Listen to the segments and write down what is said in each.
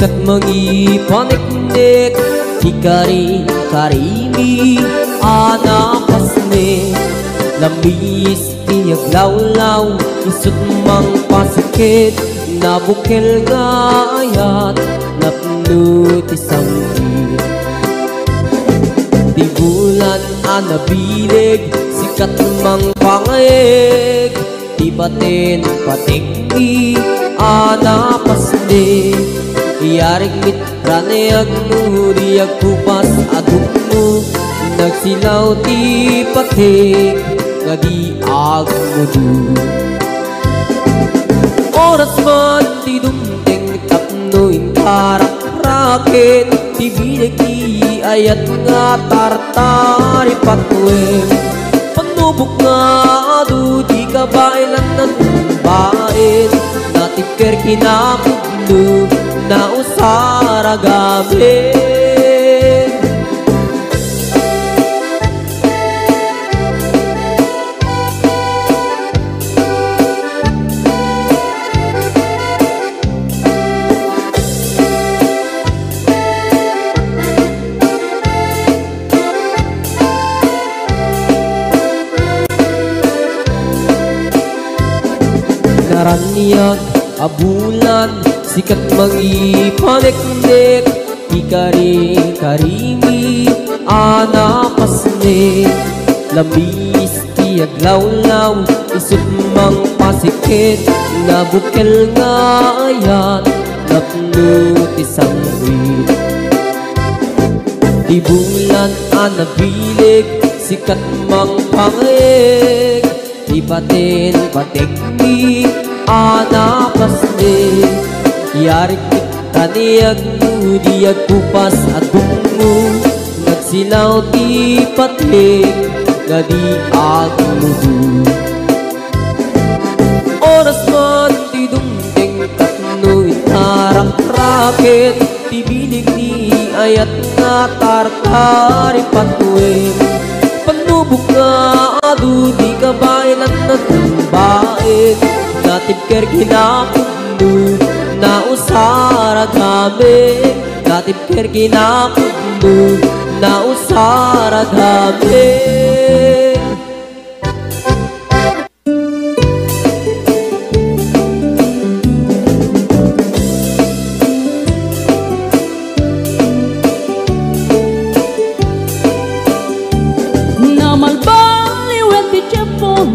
sikat mangipaniknik Hikari-karimi anapasne Lamis tiyaglawlaw isut mang pasikit Nabukil nga ayat napno ti sanggit Di bulan anabilig sikat mang pangayeg Di batin patikti anapasne Iyarig mitranayag mo Diyag kupas aduk mo Nagsilaw ti patik Nga di agmudu Oras man ti dumting Tapnoin karak-rakit Ti binig ti ayat nga tartari patwem Panubok nga adu Di kabailan ng bain Natikir kinakudlo Na usara gabi Naraniyak abulan sikat mangipaniknik Hikari-karimi anapasne Lamis tiyaglawlaw isut mang pasikit Nabukil nga ayat napno ti sanggit Di bulan anabilig sikat mang pangayeg Di batin patikti anapasne Yarik taniyag mo Diyag kupas adung mo Nagsilaw ti patik Nga di agmudu Oras man ti dumting Tapnoin tarak-rakit Ti binig ni ayat nga tartari patwem Panubok nga adu Di kabailan na tumbain Natibker kinakudlo Na usara gabi Natibker kinakudlo Na usara gabi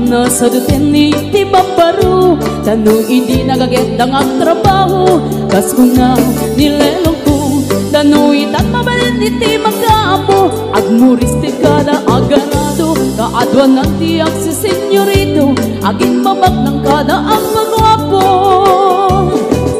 Nasa dutin ni ti babaru Tanong hindi nagaget ang trabaho Kas ko na nilelong ko Tanong itan mabalin ni ti magkaapo Agmuristi ka na aganado Kaadwan ng tiyak si senyorito Aging babak ng kada ang magwapo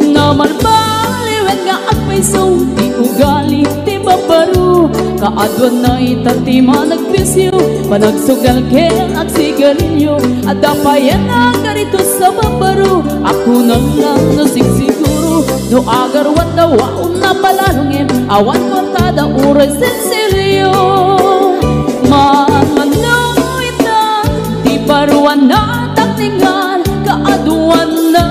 Naman baliwet nga agpaiso Di ugali ti babaru Kaadwan na itati managpisyo Panagsugal kel at sigarilyo At dapayan na ganito sa babaro Ako na lang nasigsiguro No agarwat na waon na palalungin Awan kortada uray sensilyo Manmanong itan Di paruan na takningan Kaaduan na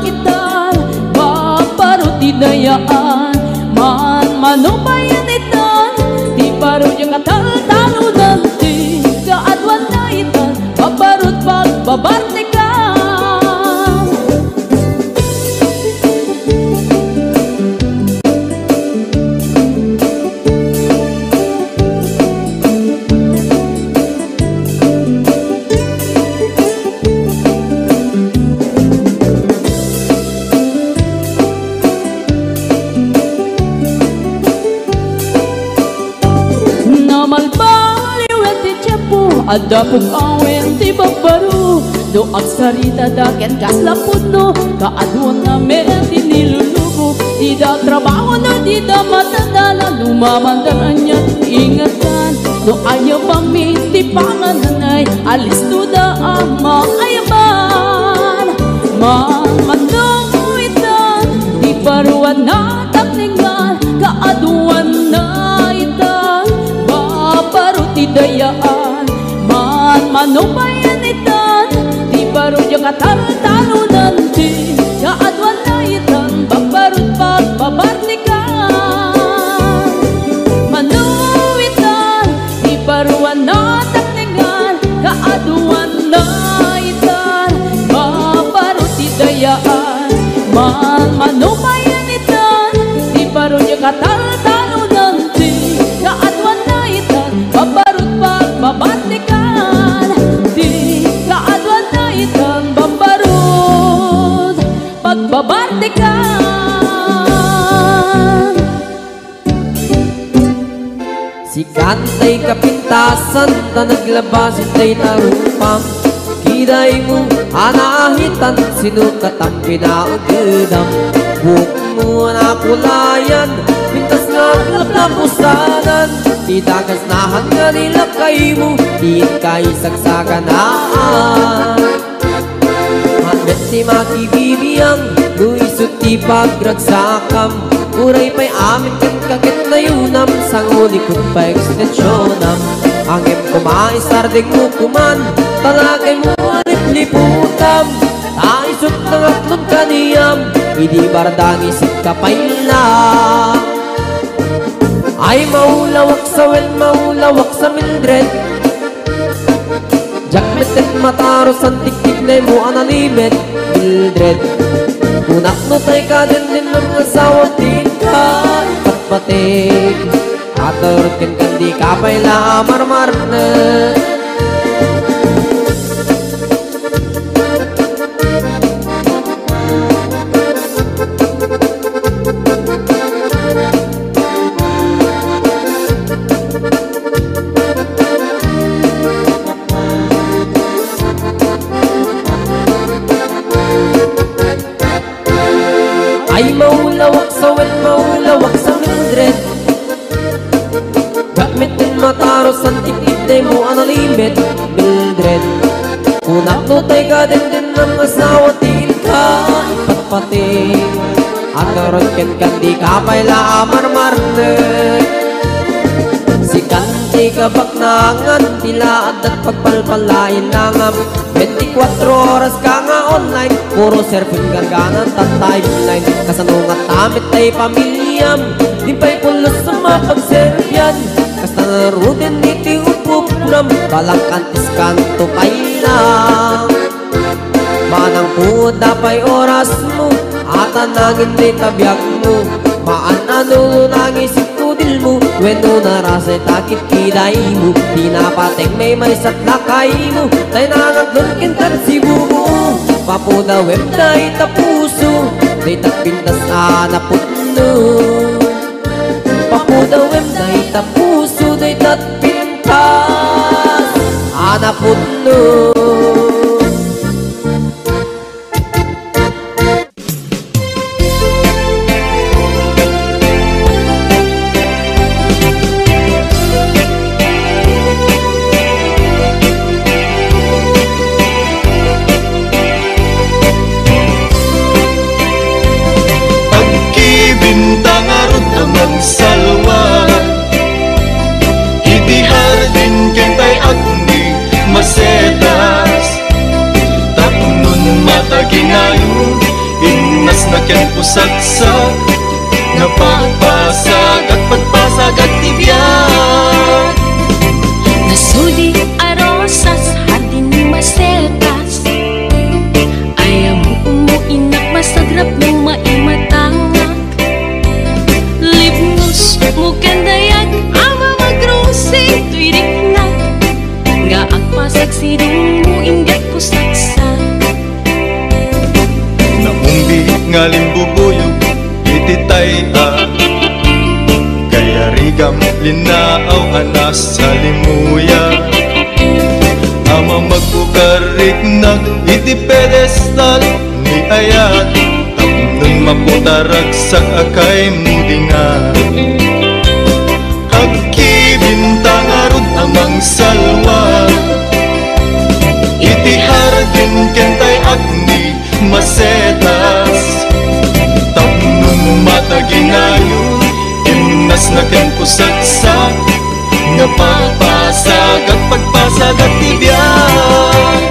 itan Babaro di dayaan Manmanong bayan itan Di paro yung atal-talo nanti Kaadwan na itan Babarot pagbabarte ka Ada pong awen ti babaru Do agsarita daken kaslapod no Kaadwan na meron di nilulubo Di da trabaho no di da matandala Lumamandaran niya ingatan No ayaw pami ti pangananay Alis to da ang maayaman Manmanong itan Di paruan na takningan Kaadwan na itan Babaro ti dayaan Manong bayan itan Di baro yung katal-talo nanti Kaadwan na itan Babarot pagbabarnik babardekan. Si kantay kapintasan ta naglabasin tay tarumpam. Kiday mo anahitan sinukat ang pinaagdam. Buhok mo na kulayan pintas nga na pusanan. Di dagas na hangga nila kay mo di kay sagsaganaan. Handet si makibibiyang luisot ti pagragsakam. Uray pa'y amin kan kakit na yunam sang ulikot pa ekstensyonam. Angem kumaisarding mo kuman talagay mo alit liputam. Taisot ng atlong kaniyam hindi bardang isip kapayla. Ay maulawak sa maulawak sa Mildred. Jakmetet mataros ang tiktik na mo analimit Mildred. Kunak no tay ka din ng asawa din ka patpatig. Aturot kan kandi kapayla marmar na. Ay maulawak sa maulawak sa Mildred. Gamitin mataros ang tiktik mo analimit Mildred. Kunak no tay ka din ng asawa din ka ipatpating. At karon ken kandi kapayla marmarne. Si kanti kabak nangan tila at pagpalpalain nangam. 24 oras ka nga online puro surfing garganan at timeline. Kasanungat tamit tay pamilyam di pa'y pulos sa mapagseryan. Kasta narudin iti upupram balang kantis kanto pailang. Manang puda pa'y oras mo at anangin di tabyak mo. Maanano nangisip tudil mo weno narasay takit kiday mo. Di napateng may satlakay mo tay nanagdun kintan si bumo. Papuda web na itapuso day tapintas anaputno. Papuda web na itapuso day tapintas anaputno. Salwa itihar din kentay agni masetas. Tapnon mata ginayon innas na ken pusagsak. Napagpasag at pagpasag at tibyan. Nasuli arosas hardin masetas. Ayaw mo umuinak masagrap ng maimatangak. Mukan dayag ama magrusi tuirik na. Nga agpasag sidong mo ingat ko saksa. Naumbi nga limbubuyog ititay kaya rigam linaaw anas sa limuya. Ama magbukarik na iti pedestal ni ayat. Tapnon maputarag sa akay mudingan. Bintang arud amang salwa itihar din kentay agni masetas. Tapnon mata ginayon imnas na ken kusagsak. Nga pagpasag at pagpasag at tibyan.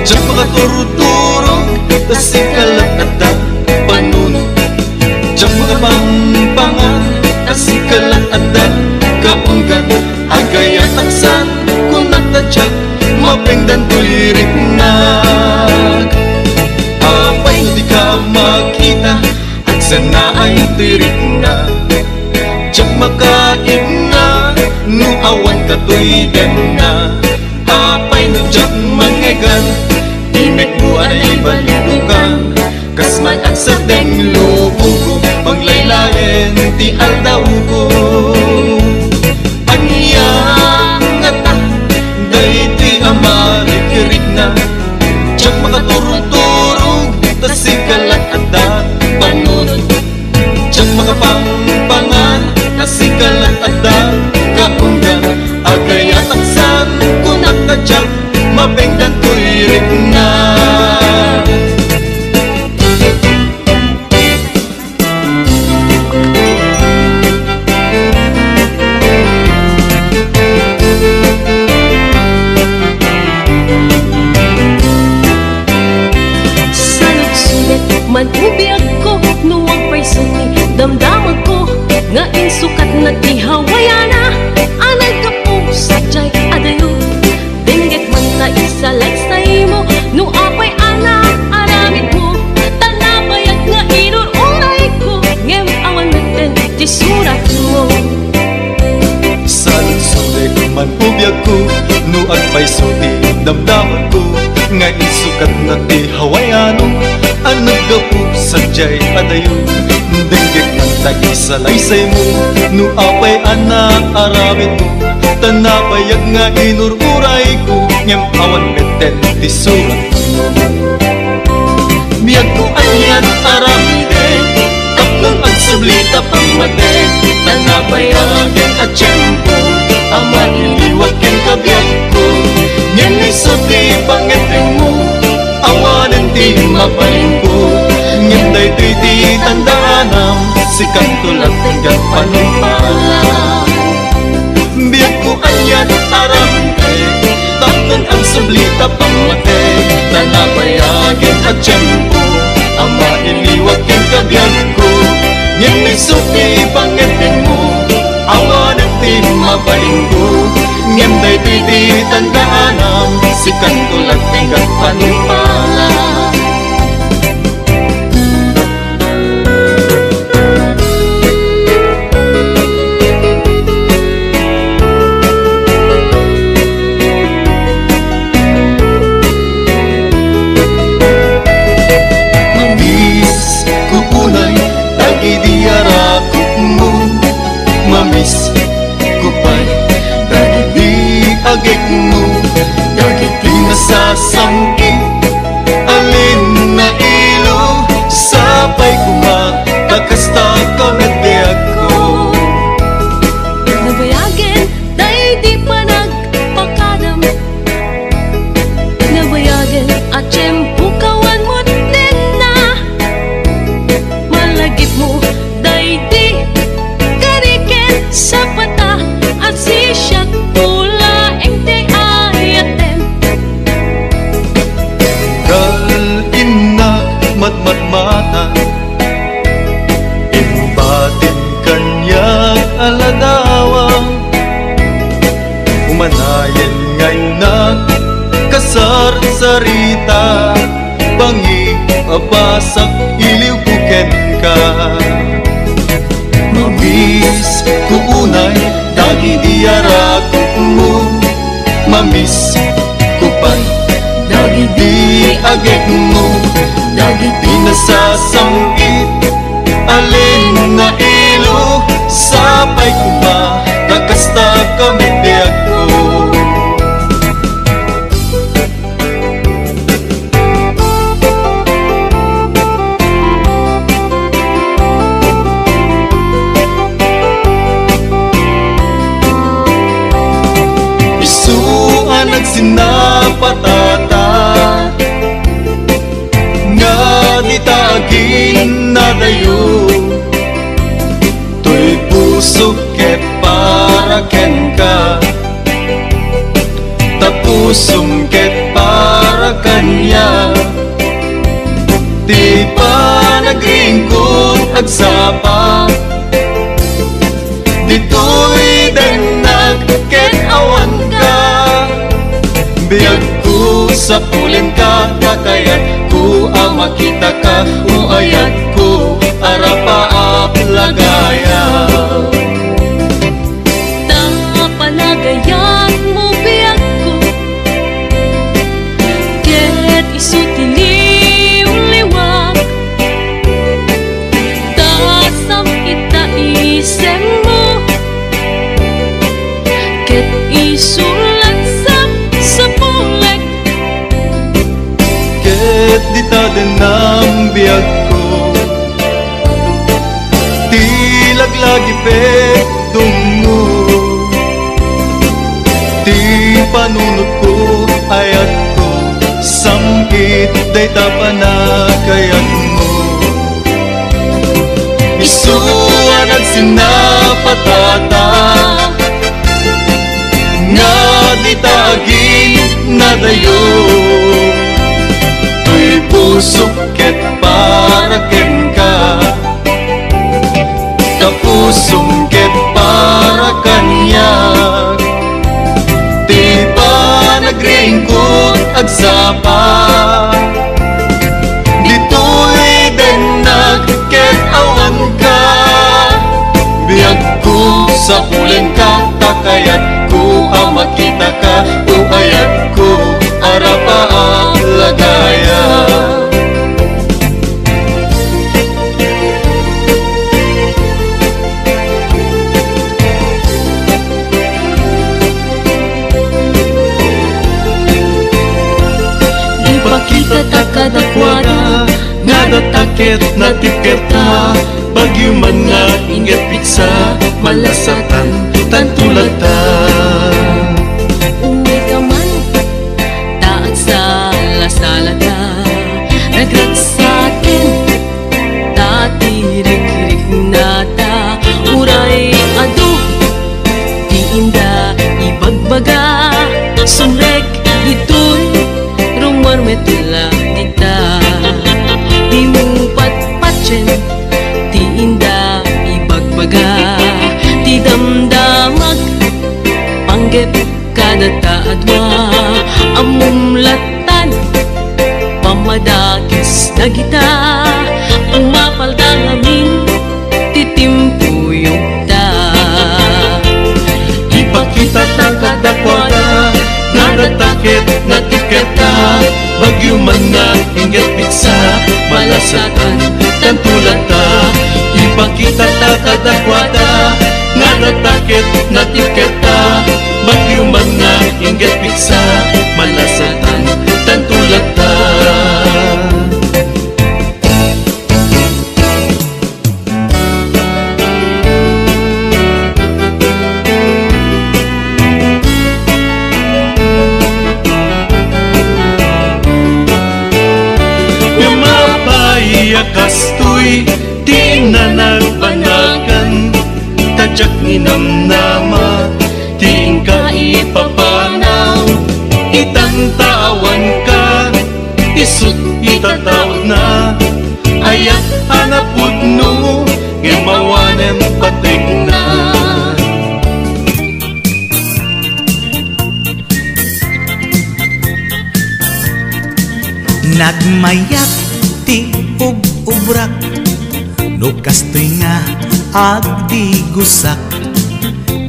Diyan makaturo-turo tasikalat at panun. Diyan mga pampangan tasikalat at kaunggan. Agay at aksan kung natadyak mapengdan tuliring. sana ay tirik na Diyak makain na no awan katoy den na apay no diyak mangegan imek mo ay balinukan kasman at sa deng lubong ko panglaylayan ti aldaw ko anya ngata dayti amarikirik na diyak makaturog-turog tasikalat ada panunod diyak makapangpangan tasikalat ada kaunggan agaya taksan kunak kajak mabengdan tuirik na manubiyag ko nuwag pa'y suti damdamag ko nga insukat na ihawayana anay ka po sadyay adayo dinggit man na isa lagsay mo no apay ana aramid mo tanabayag nga inuray ko ngem awan meten ti surat mo salud-sulit manubiyag ko nuwag pa'y suti damdamag ko nga insukat na ihawayano ang naggapu sadyay adayo dinggit man tagi sa laysay mo no apay anak aramid mo tanabayag nga inururay ko ngem awan meten ti surat mo biyag ko anyan aramide tapnong ang sublita pangmate tanabayagin at tiyempo ama iliwag ken kabiyag ko ngem isuti pangeteng mo awanan ti mapaling ko ngem daytoy ti tandanam sikang tulad hanggang panumpalan biyag ko anyan aramide tapnon ang sublita pangmate tanabayagin at tiyempo ama iliwag ken kabiyag ko ngem isuti pangeteng mo awanan ti mapaling ko ngem daytoy ti tandanam sikang tulad hanggang panumpalan mamis kupay dagit di agik mo dagit di nasasangkit alin na ilo sapay kuma kakasta kamit di ako nabayagin day di pa nagpakadam nabayagin at tiyempo kawan mo din na malagip mo day di sa pata at sisyak pula engte ayatem kalinak matmatmata imbatin kanyak aladawang umanayan ngay na kasar sarita bangi abasak iliw buken ka mamis kuunay dagi diarakot mo mamis kupay dagi di agek mo dagi di nasasangit alin na ilo sapay kuma kakasta kami di ako sinapatata nga ditagin na dayo tuy pusok ket para ken ka tapusum ket para kanya di pa nagringkot agsapa dito'y denag ket awan ka biyag ko sa pulin ka kakayat ko ang makita ka uayat ko arap Day tapanakayan mo Isuan at sinapatata Nga di tagin na dayo Tuy pusok ket para ken ka Kapusong ket para kanyag Di pa nagringkot at sapa Dito'y den nagket awan ka Biyag ko sa ulen ka Takayat ko makita ka Uayat ko arapa ang lagaya Ipakita ta kadakwada Nga natakit na tiketa Bagyo man nga ingat pitsa Malasatan tantulata Uwi ka man Taat sa lasalata Nagrat sa akin Tatirik-rik nata Uray ado Di inda ibagbaga Sumrek ito'y Rumor metula dita Di mo patpatchen Di inda ibagbaga Di damdamag Panggep kada taadwa Amumlatan Pamadakis na kita Umapalda ngamin Titimpuyong ta Ipakita ta kadakwada Nga natakit na tiketa Bagyo man nga ingat pitsa Malasatan tantulata Ipakita ta kadakwada Nga natakit na tiketa Bagyo man nga ingat pitsa Malasatan tantulata Kastoy di na nagbanagan Tadyak ninamnama Di ka ipapanaw Itantawan ka Isut itatawag na Ayak hanapod no Ngemawanan patig na Nagmayak ti ubrak no kastoy nga agdi gusak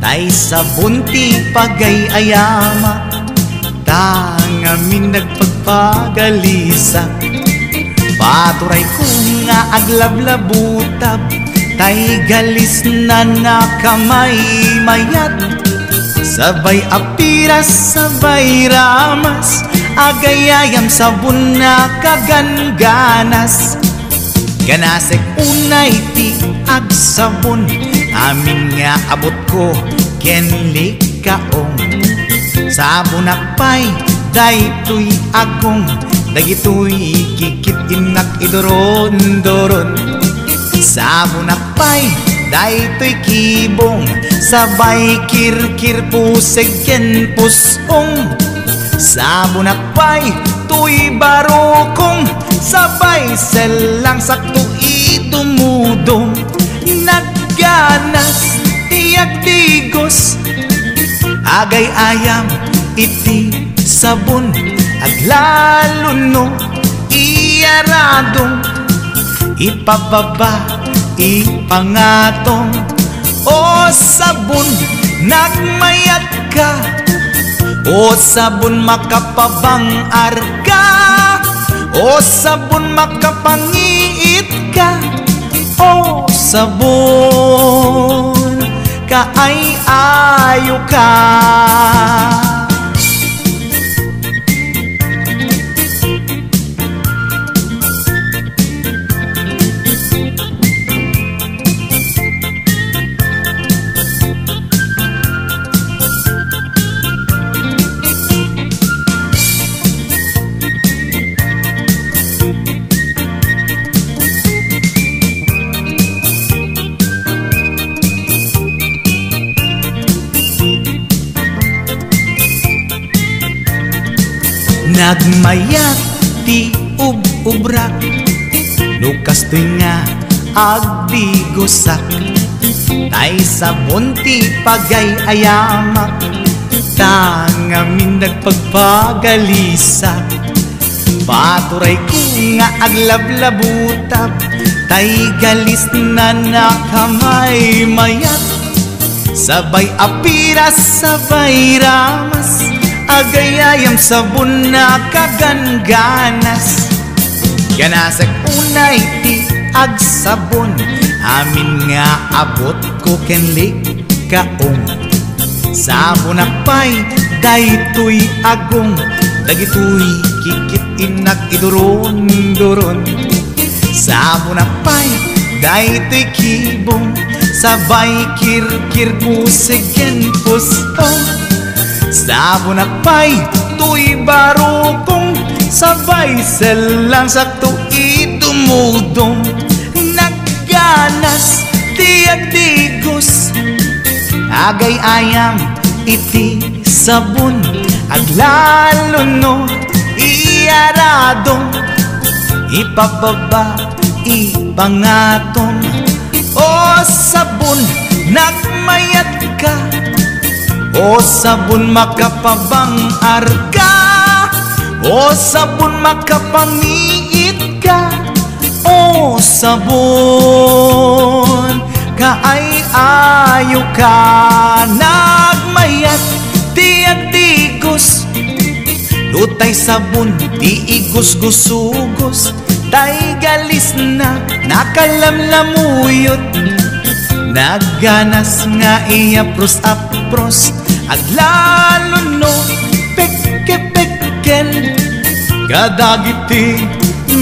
tay sabon ti pagayayama tangamin nagpagpagalisak paturay ko nga aglablabutab tay galis na nakamay mayat sabay apiras sabay ramas agayayam sabon na kaganganas ganasek unay ti agsabon amin nga abot ko kenlik kaong sabon akpay daytoy agong dagitoy kikit inak idoron-doron sabon akpay daytoy kibong sabay kirkir puseg ken pusong sabon akpay tuy barokong sabay selang sakto itumudong nagganas tiyak digos agay ayam iti sabon aglalo no iyaradong ipababa ipangatong o sabon nagmayat ka o sabon makapabang arka o sabon makapangiit ka o sabon kaay-ayo ka Nagmayat ti ubrak Nukas nga agbigosak Tay sabon ti pagay ayamak Tangamin nagpagpagalisak Paturay ko nga aglablabutab Tay galis na nakamay mayat Sabay apiras, sabay ramas Agayayam sabon na kaganganas Ganasag unay ti agsabon Amin nga abot ko kenlik kaong Sabon akpay daytoy agong Dagitoy kikit inak iduron-duron Sabon akpay daytoy kibong Sabay kirkir pusegen pusong Sabon akpay tuy barukong Sabay selang sakto itumudong Nagganas tiyak digos Agay ayam iti sabon Aglalo no iyaradong Ipababa ipangatong O sabon nagmayat ka O sabon makapabang arka O sabon makapangiit ka O sabon kaay ayo ka Nagmayat tiyak digos Lutay sabon di igos-gusugos Tay galis na nakalamlamuyot Nagganas nga iapros-apros Aglalo no pekke-pekken Kadagiti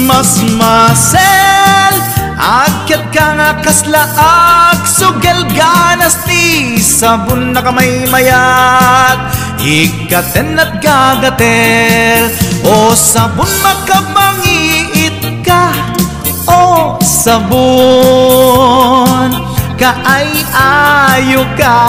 mas masel Akyat ka nga kaslaag Sugel ganas ti sabon na kamay mayat Ikaten at gagatel O sabon makamangiit ka O sabon kaay ayo ka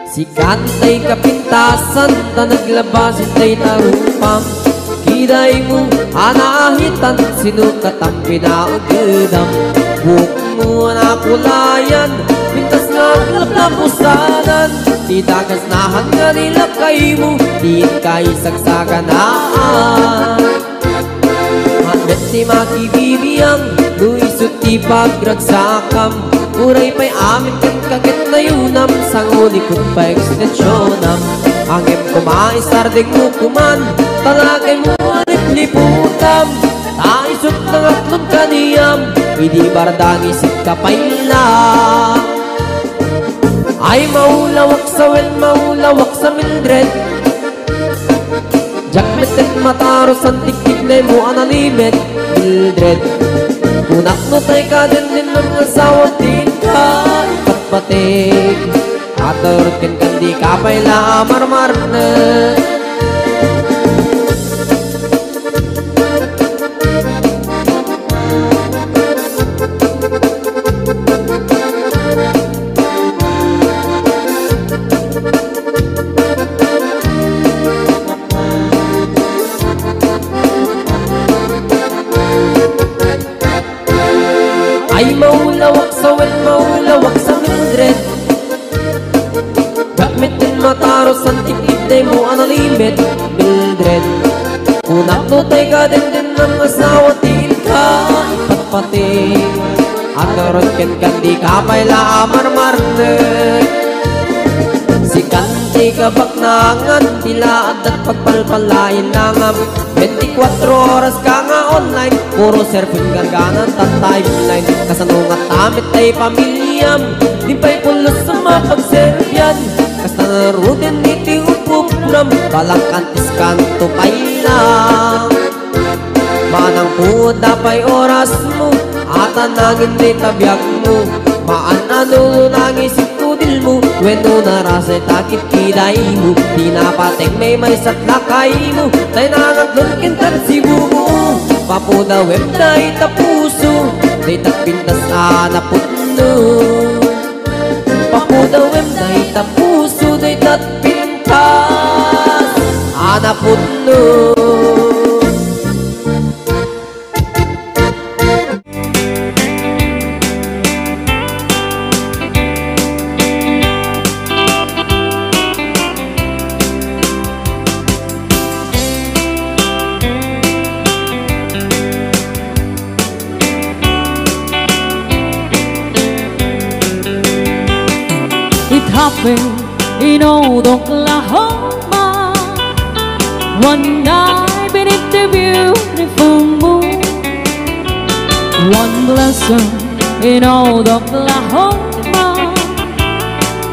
Si kantay kapintasan ta naglabas itay tarupam Kiday mo anahitan sinukatam pinaagdam Buk mo na kulayan pintas nga aglaplapusanan Di dagas nahan nga nilakay mo Di kay sagsaganaan Mandet ti makibibiyang Luisot ti pagragsakam Uray pa'y amin kan kakit na yunam Sangulikot pa ekstensyonam Angem kumaisarding mo kuman Talagay mo alip-liputam Taisot ng atlong kaniyam Hindi bardang isip kapay lang Ay maulawak sa wel, maulawak sa Mildred Jakmetet mataros ang tiktik na mo analimet Mildred Kunak no tay ka din ng asawa din ka Ipatpatig Aturkin kandi kapay la marmar na Ay maulawak sa wel, maulawak sa Mildred Gamit din mataros ang tikip na mo analimet Mildred Kunak no tay ka din ng asawa din ka Ipatpatig At karon ken kandi kapay la marmarnet Si kanti kabaknangan Tilaad at pagpalpalain nangam 24 oras ka nga online Puro surfing garganan at timeline Kasanungat amit ay pamilyam Di pa'y pulos sa mapagservyan Kasta narudin iti upupram Balang kantis kanto pa'y lang Manang puda pa'y oras mo At anangin di tabyak mo Maan ano nang isip tudil mo Weno narasay takit kiday mo, di napateng may satlakay mo, tay nangatlon kintar si bumo. Papuda web day tapuso, day tapintas anaputno. Papuda web day tapuso, day tapintas anaputno. It happened in old Oklahoma, one night beneath the beautiful moon. One blossom in old Oklahoma,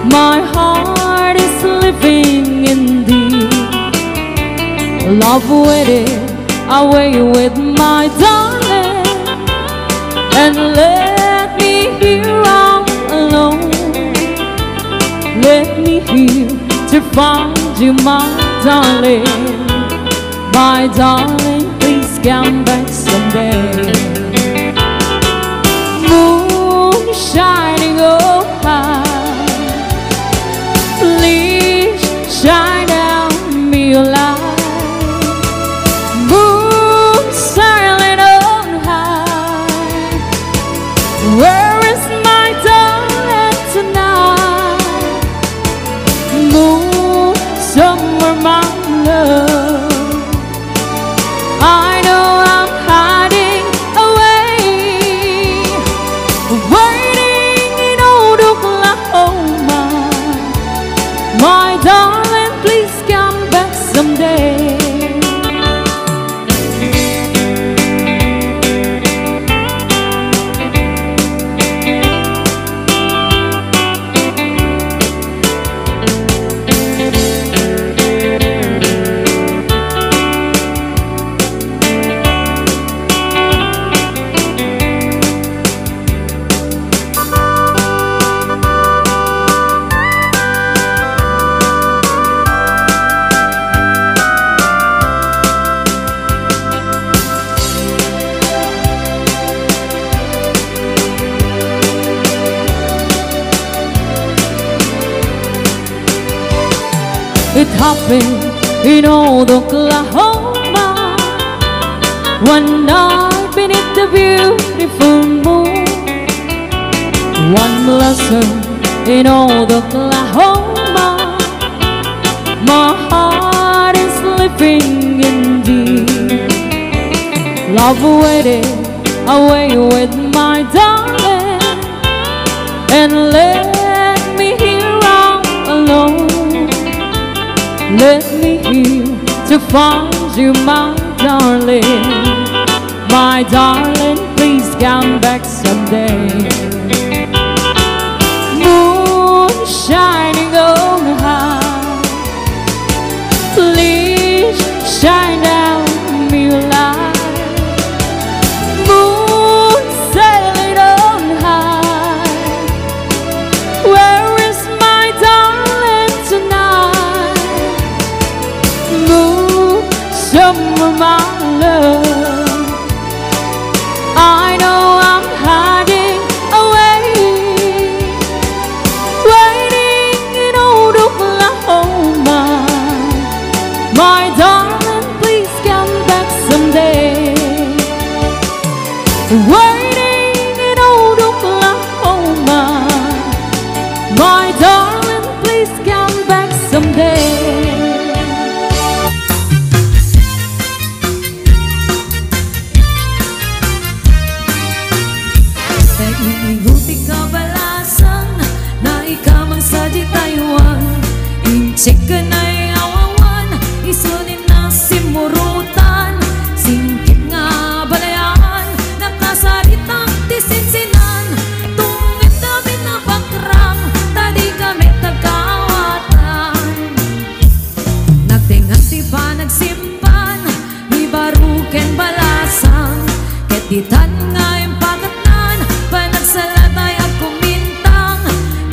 my heart is living in thee. Love waited away with my darling, and let me here all alone. Let me here to find you, my darling. My darling, please come back someday. Moon shining oh high, please shine down me your light. Moon sailing on high, where is my darling tonight? Moon, somewhere my love, I know I'm hiding away, waiting in old Oklahoma. My darling, please come back someday. It happened in old Oklahoma, one night beneath the beautiful moon. One blossom in old Oklahoma, my heart is living in thee. Love waited away with my darling, and let me here all alone. Let me here to find you, my darling. My darling, please come back someday. Moon shining on high, please shine down me your light. Moon sailing on high, where is my darling tonight? Moon, somewhere my love, I know I'm hiding away, waiting in old Oklahoma. My darling, please come back someday. Waiting in old Oklahoma. My darling, please come back someday. Iguti kabalasan na ikamang sa di Taiwan. Incheck ka na'y awawan, isunin na simurutan. Singkit nga balayan, nakasaritang tisinsinan. Tungit kami na bakrang, tadi kami tagawatan. Nagtingan ti ba nagsimpan, di baruken balasan. Ketitan nga yung pagatnan, panagsalatay at kumintang,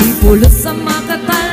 ipulos sa makatal.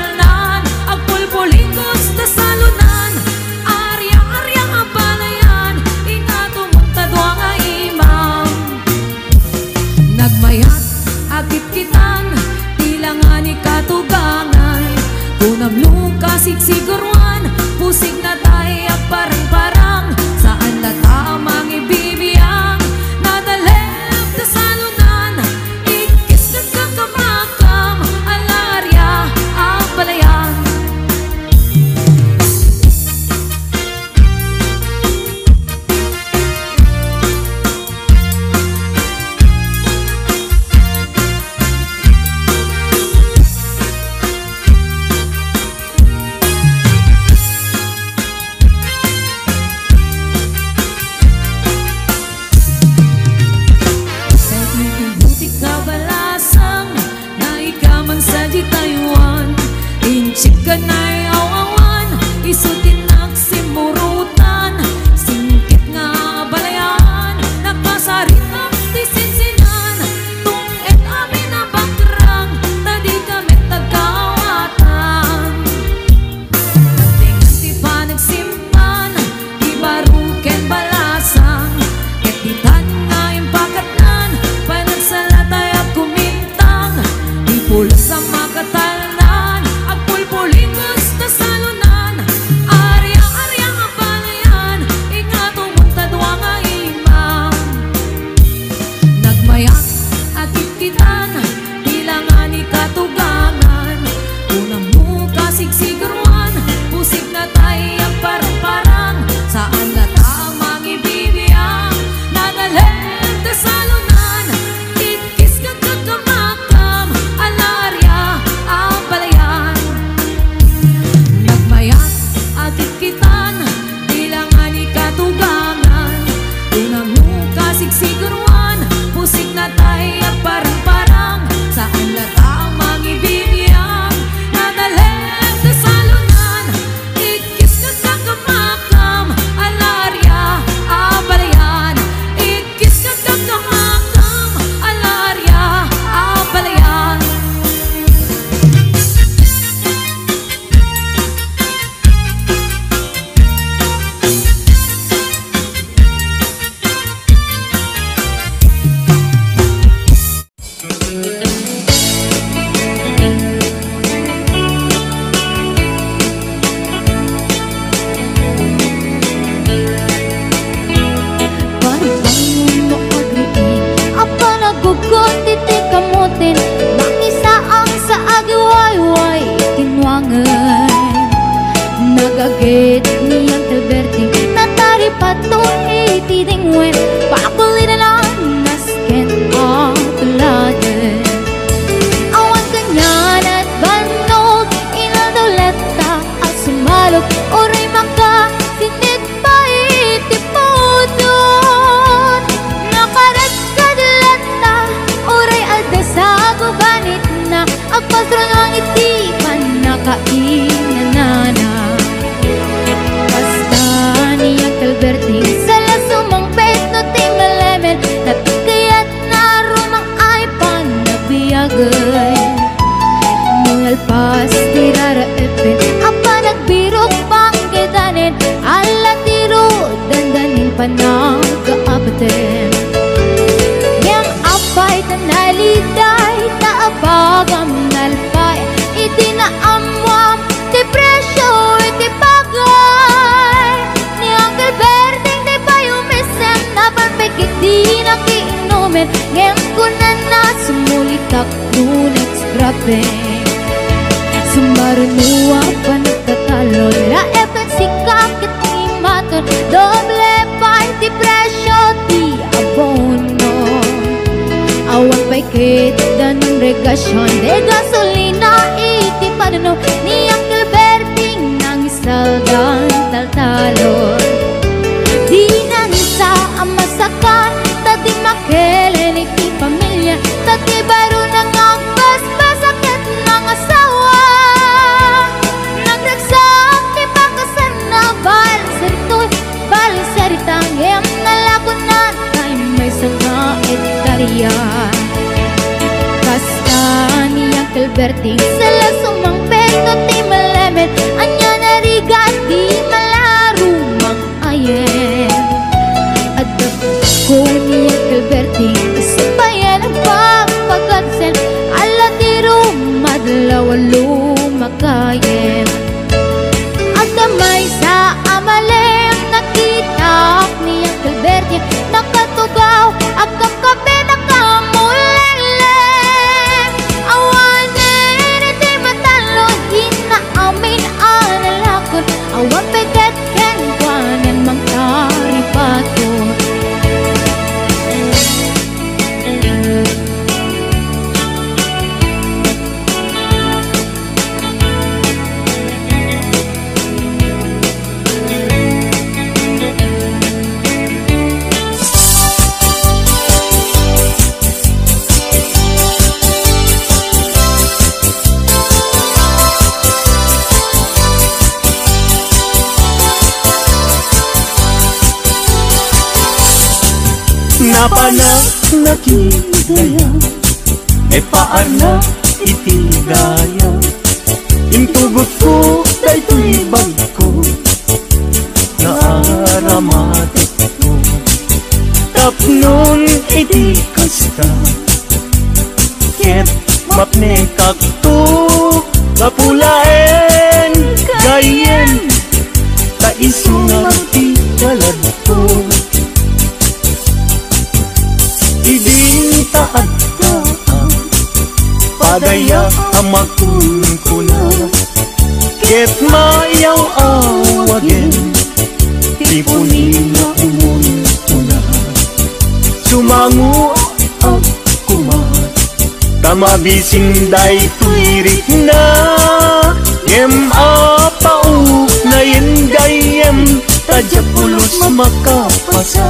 kanay awawan, isutin nagsimurutan, singkit nga balayan, nagpasaritang tisinsinan, tung et amin na bakrang, tadi kami tagkawatan. Katingan ti pa nagsimpan, di baruken balasang, ketitan nga impakatnan, panagsalatay at kumintang, di pulas sa makatalnan, agpulpuligos na salunan, arya-arya nga balayan, ingatumunta duwa nga imam. Nagmayak at itkitan, bilangan ikatugangan, unang mo kasigsigruan, pusig na tayo ang parang-parang, saan na tamang ibibiyang, nagalit na salunan, itkis ka kakamakam, alarya ang balayan. Nagmayat at itkitan, bilangan ikatugangan, unang mo kasigsigruan, pusig na tayo ang parang-parang, saan na tamang ibibiyang, nagalit na salunan, itkis ka kakamakam, alarya ang balayan. Itkis ka kakamakam, alarya ang balayan. Barbangon mo agriin, apa nagugon titi kamutin, mangisa ang sa agiwayway kinwangan. Nagagit niyang Alberti, natari patong itidingwen, pakuli na lang nasken ang tuladan. Awan kanyan at banog, inadoleta at sumalog, oray maka sinit pa itipudon. Nakarat kadalata, oray alda sa gubanit na, agpastro ng itipan nakainanana. Basta niyang Alberti, sala sumang pet no timalemen, natikayat na rumang ay panabiyagay. Mungalpas tirara epin, apa nagbirok pang kedanin, ala tiro dandanin panang kaabatin. Yang apay tanaliday, taabagam nalpay, itinaamwam, ti presyo, iti bagay. Ni Uncle Berting, di ba yumisem, napanpikit di nakiinumin, ngayon ko na sumulitak nunang scrapping. Sumarunua pa nagtatalon, la epen si kakit ni maton, doble pa ti presyo, ti abono. Awan pa'y kita ng regasyon, de gasolina iti panuno, ni Uncle Berting nang isaldan taltalon. Di nang isa ang masakan, tati makelen iti pamilya, tati baro nang ang basbasakit ng asawa. Nagragsak ti pakasan na balisaritang em nalakunan, kay may sanga etarian. Basta ni Uncle Berting, sala sumang peto ti malemet, anya narigat di malarumang ayen. Adap ko ni Uncle Berting, isabayan ang pagpagansen, ala tiro madlaw lumakayen. Agdamay sa amalem, nakita ni Uncle Berting, nakatugaw, agkang kape nakamulelem. Awanin iti matalon, di na amin analakon, awan peget ken kwanan mang taripaton. Napanak nakidaya e paarna itigaya intugot ko daytoy bagko naaramatik ko tapnon iti kasta ket mapne kakto kapulaen gayen ta isunag ti kalad ko iding taad ka padaya amakun ko na ket mayaw awagin tipunin na umon ko na sumangu ako man tamabisin day tuirik na ngem apau na yendayem tadya pulos makapasa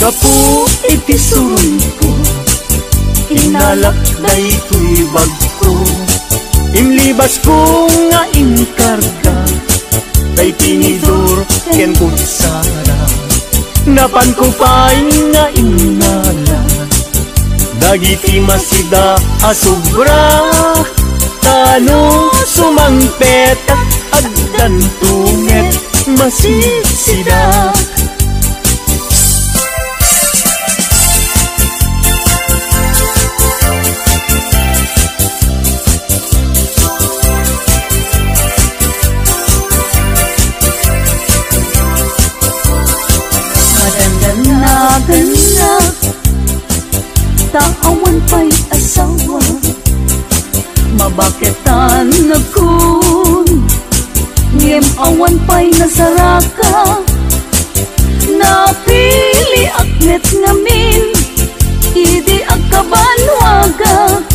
kapu iti suroy ko inalak daytoy bagko imlibas ko nga inkarga day tinidor ken kutsara napan ko pa'y nga inala dagiti masida asobra tano sumangpet agdan tunget masisida ganda taawan pa'y asawa mabaketan na kun ngem awan pa'y nasaraka napili aknet ngamin idi agkabanwaga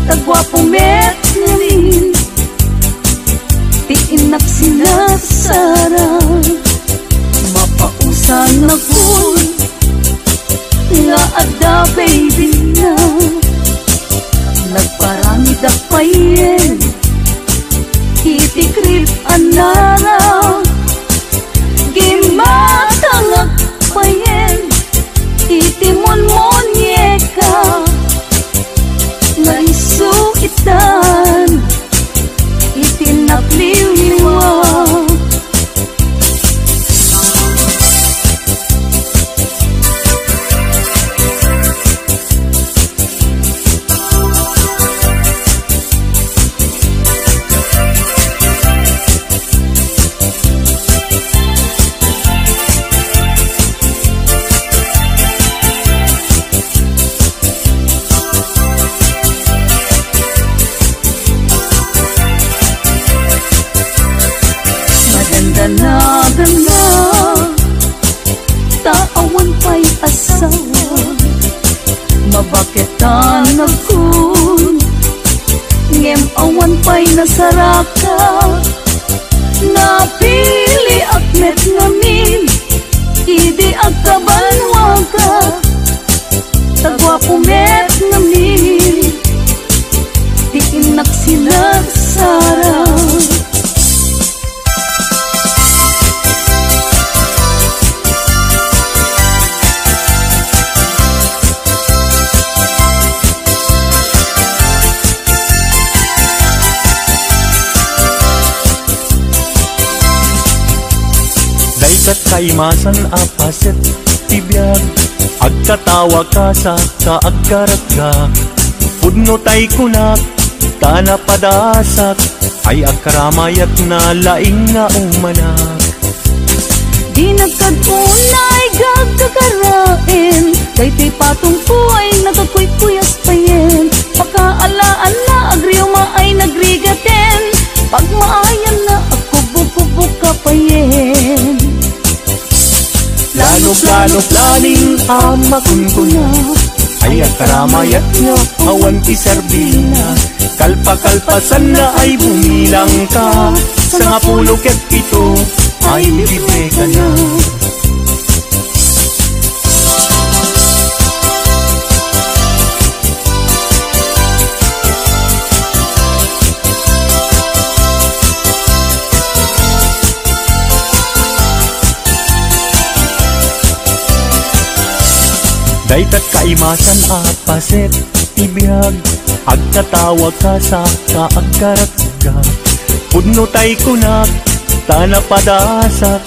tagwapong met ngamin ti inak sinasara mapausan na kun nga adda baby na nagparami da payen itikrip anara gimatangak payen itimon yeka nga isuitan itinapliwiwa ganda taawan pa'y asawa mabaketan na kun ngem awan pa'y nasaraka napili akmet ngamin idi agkabanwaga tagwapumet ngamin di inak sinagsara kat kaimasan apaset tibiyag agkatawa ka sa kaagkaragga pudno tay kunak kana padasak ay agkaramayat na laing nga umanak di nagkadunay gagkakarain daytoy patong ko ay nagkakuykuyas payen pagkaala-ala agriuma ay nagrigaten pag maayan na ako bubuk ka payen Plano planing amakun ay akaramayat nga awan ti serbina. Kalpa-kalpasan na ay bumilang ka, sa 17 ay libre ka na. Daytat kaimasan apaset tibiyag, agkatawag ka sa kaagkaratga. Pudno tay kunak, tanapadasak,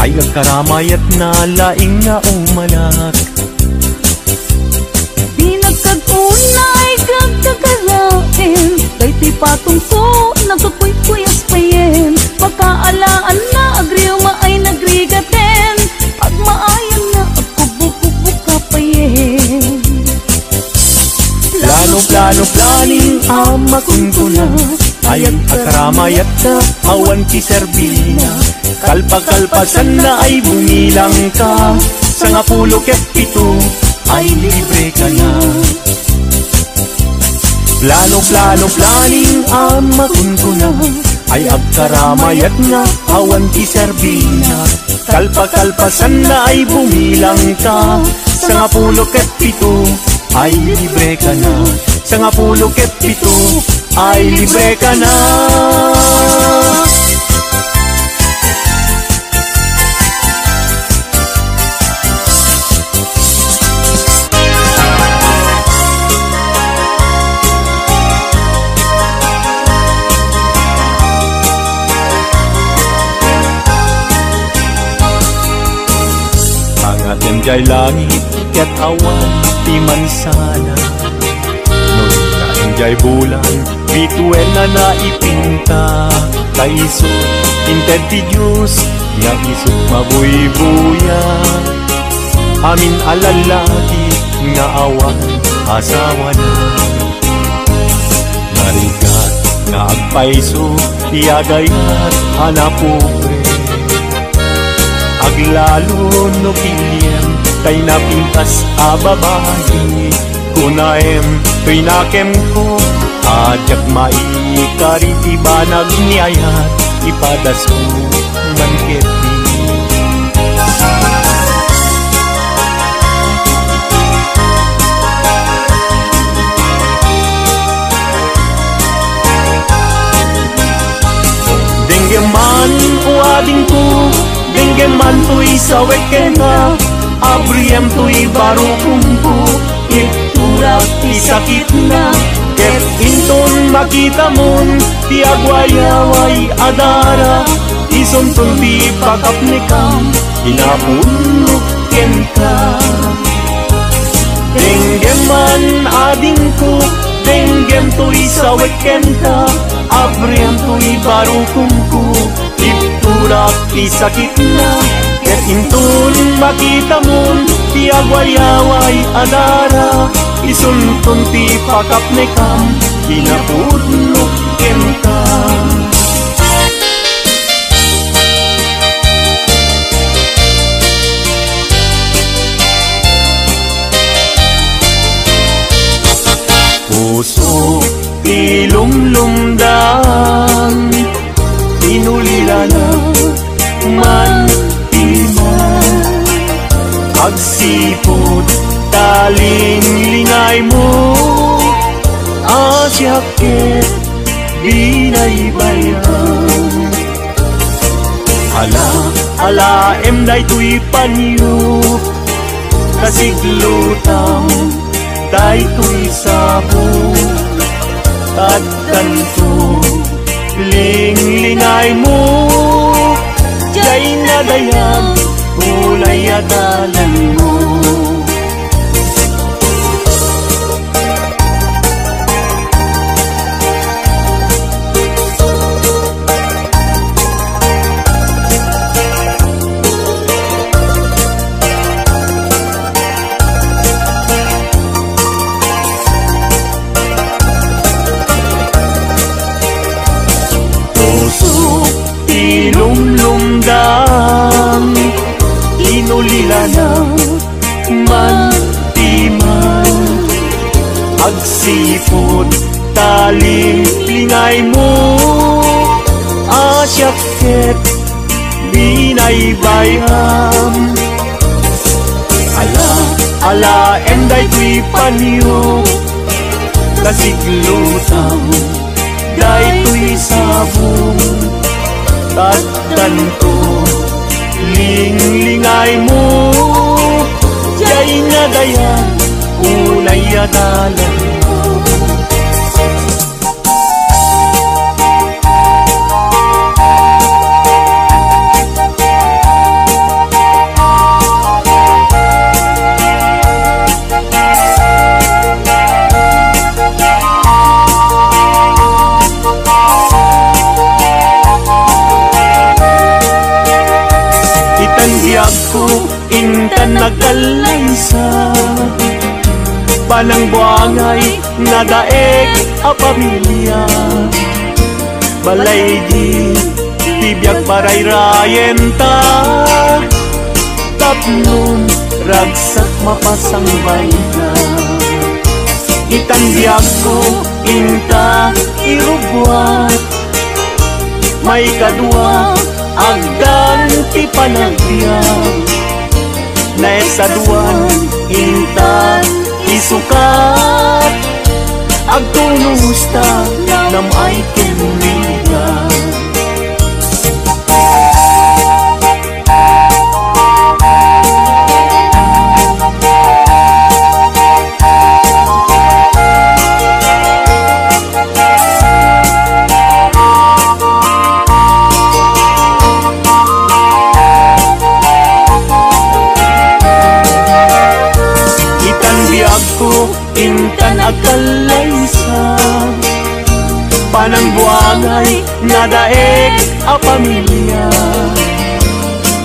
ay agkaramayat na laing na umalak. Di nagkagunay kagkakarain, kay ti patungso nagkakuy-kuyas payen. Pagkaalaan na agriw maay nagrigaten, pag maayan na agkubo-kubo ka payen. Plano planing amakun ay agkaramayat na awan ti serbina. Kalpa-kalpasan na ay bumilang ka, sa 17 ay libre ka na. Plano planing amakun ay agkaramayat na awan ti serbina. Kalpa-kalpasan na ay bumilang ka, sa 17 ay libre ka na. Sa 17 ay libre ka na. Angaten jay langit ket awan ti mansana, no jay bulan bituen na naipinta. Kaisot inted ti Diyos nga isot mabuybuya. Amin alalaki nga awan asawa na. Narigat nga agpaiso iyagayat hanapobre. Aglalo no pilyen kay napintas a babae. Kunaem to'y nakem ko, adyak maikariti ba nagniyayat, ipadas ko mangketi. Denggeman uading ko, denggeman to'y sawek kena, abriyem to'y baru kumpo, iturak ti sakit na. Ket inton makita mon ti agwayaway adara, isuntun ti pakapnikam, inapunok ken ka. Denggeman ading ko, denggem to'y sawek ken ka, abriyem to'y baru kumpo, iturak ti sakit na. Ket inton makita mon ti agwayaway adara, isuntun ti pakapnikam, inapudnok ken ka. Puso ilumlumdan, inulila na man agsipod taling lingay mo, asyakit binaybayan. Ala emday to'y panyo, kasiglutang day to'y sabo, at kanto lingay mo, jay nadayang ulay adalan mo. Puso ilumlumdan, inulila na sipod taling-lingay mo asyakit binaybayam ala enday tuy panyo kasiglutam day tuy sabong tattanto ling-lingay mo jay nga dayan unay adalan intan nagkalaysa panang buangay nga daeg a pamilya balay di tibiyag parayrayen ta tatlong ragsak mapasangbay ka itan biyag ko inta irugwat may kadua agdan ti panagbiag naisaduan intan isukat agtulusta nam ay kinriga intan agkalaysa panang buangay nga daeg a pamilya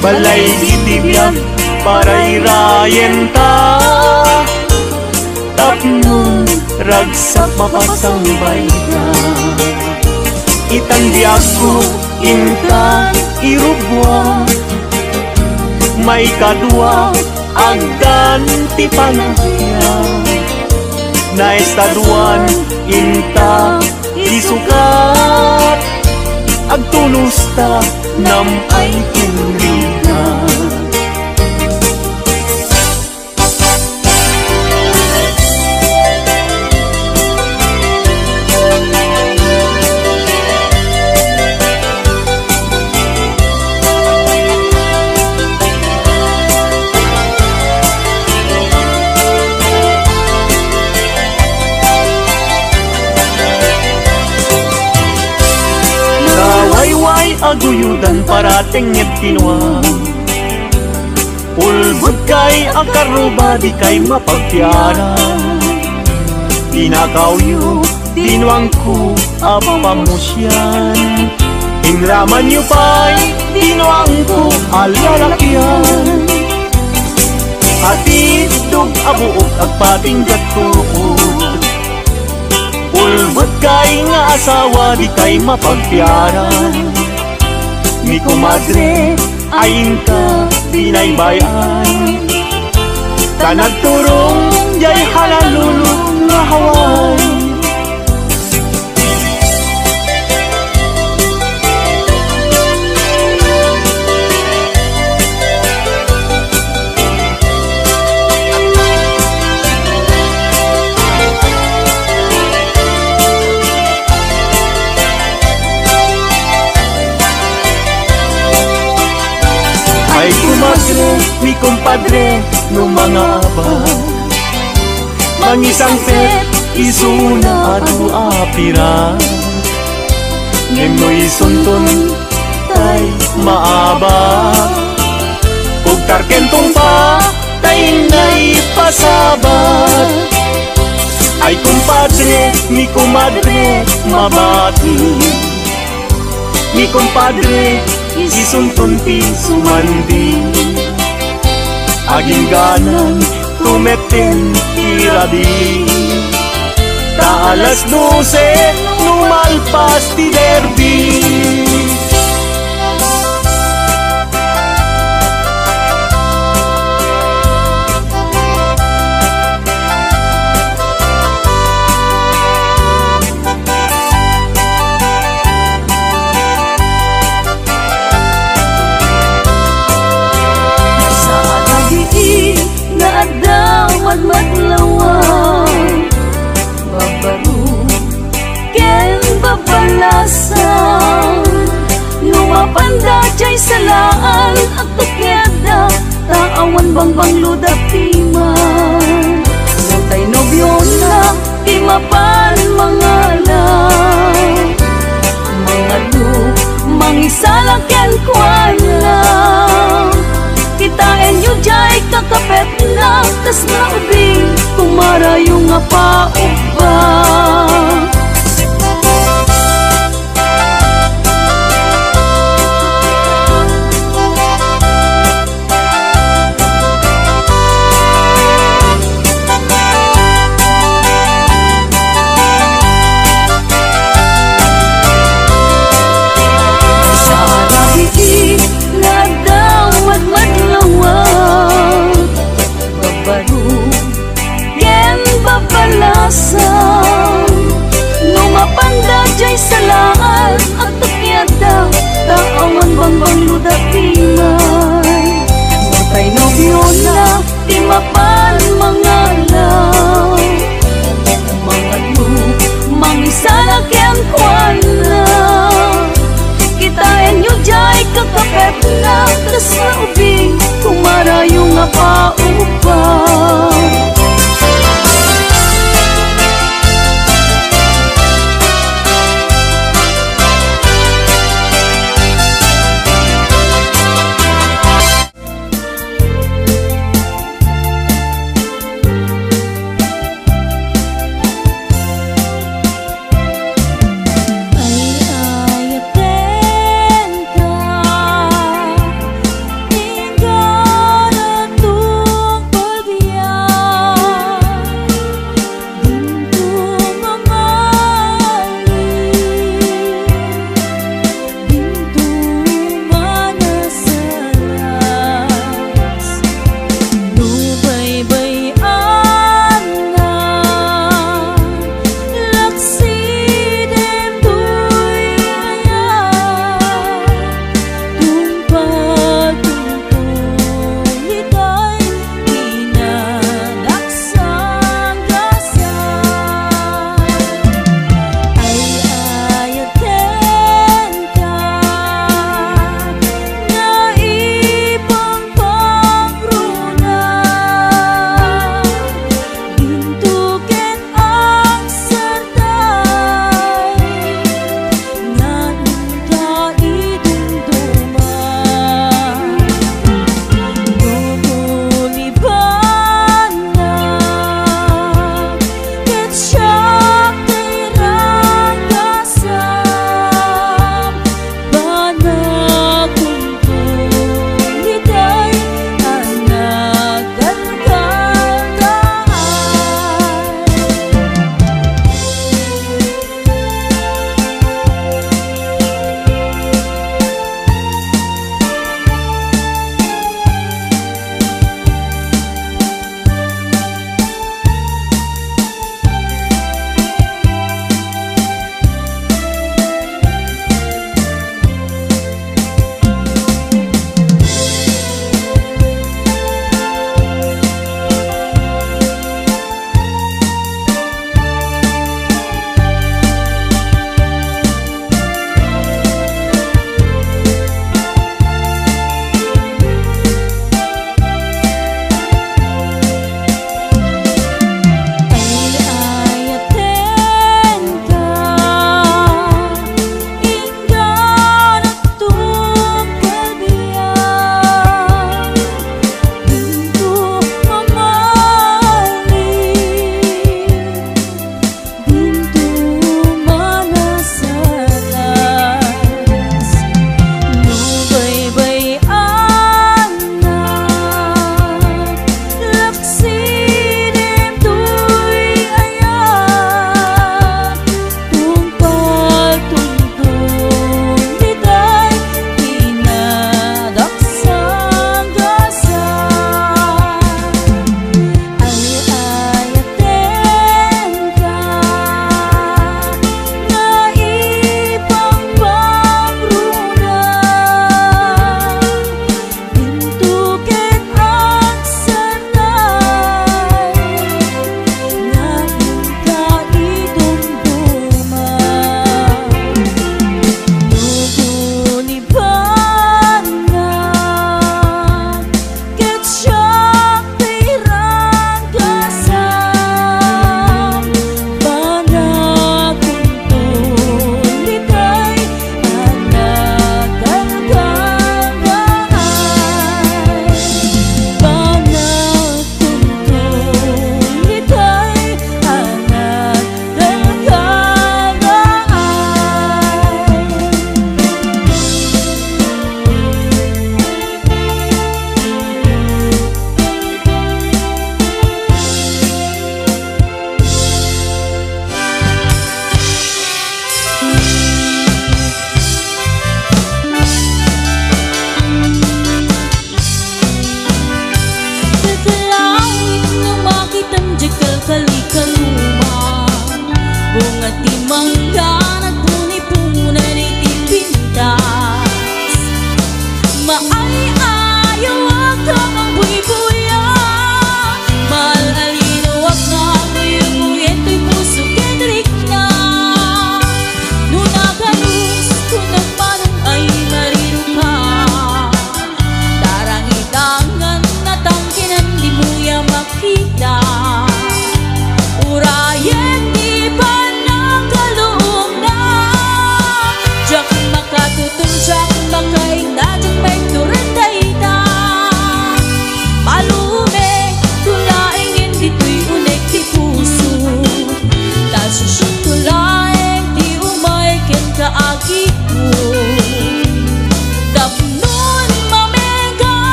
balay ditibiyag parayrayen ta tapnon ragsak mapasangbay ka itan biyag ko intan irubwa may kadua agdan ti panagbiag naistaduan inta isukat agtulusta nam ay kinriga aguyudan parating ngit tinuang ulbud kay akaruba di kay mapagtiara tinakawyo tinuang ko apamusyan hinraman yu pa'y tinuang ko alalakyan hatidog abuok agpatinggat ko ulbud kay nga asawa di kay mapagtiaran mi kumadre ayin ka binaybayan kanagturong jay halalulong nga haway ay kumadre, mi kumpadre, no mga abang mangisang pet, isuna adu apira Nemoy suntun, tay maaba ug tarkentong pa, tay na'y pasabat ay kumpadre, mi kumadre, mabati mi kumpadre, isuntun ti sumandi aging ganan tumetin irabi ta alas 12 numalpas ti derby mapanda jay salaan at tukyada taawan bangbang ludak timan Nantay nobyo na di mapan mangalan mga lu mangisalakyan kwan lang kitain yu jay kakapet na tas na ubing kumarayo nga paubang Numapanda jay salaan at tukyada taawan bangbang ludak timay Matay nobyo na di mapan mangalaw mga lu mangisalakyan kwan na kitain yu jay kakapet na tas na ubing kumarayo nga paupang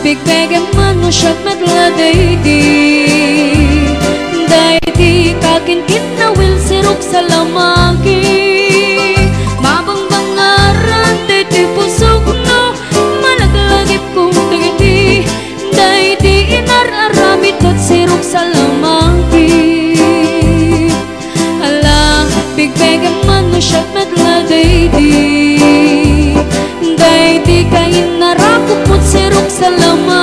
Big manusyat magladaydi Daydi kakin kinawil sirok sa lamagi Mabang bangaran daydi pusok no Malaglagip kong daydi Daydi inararamit at sirok sa lamagi Ala big manusyat magladaydi Daydi kain narakupot sirok sa lamagi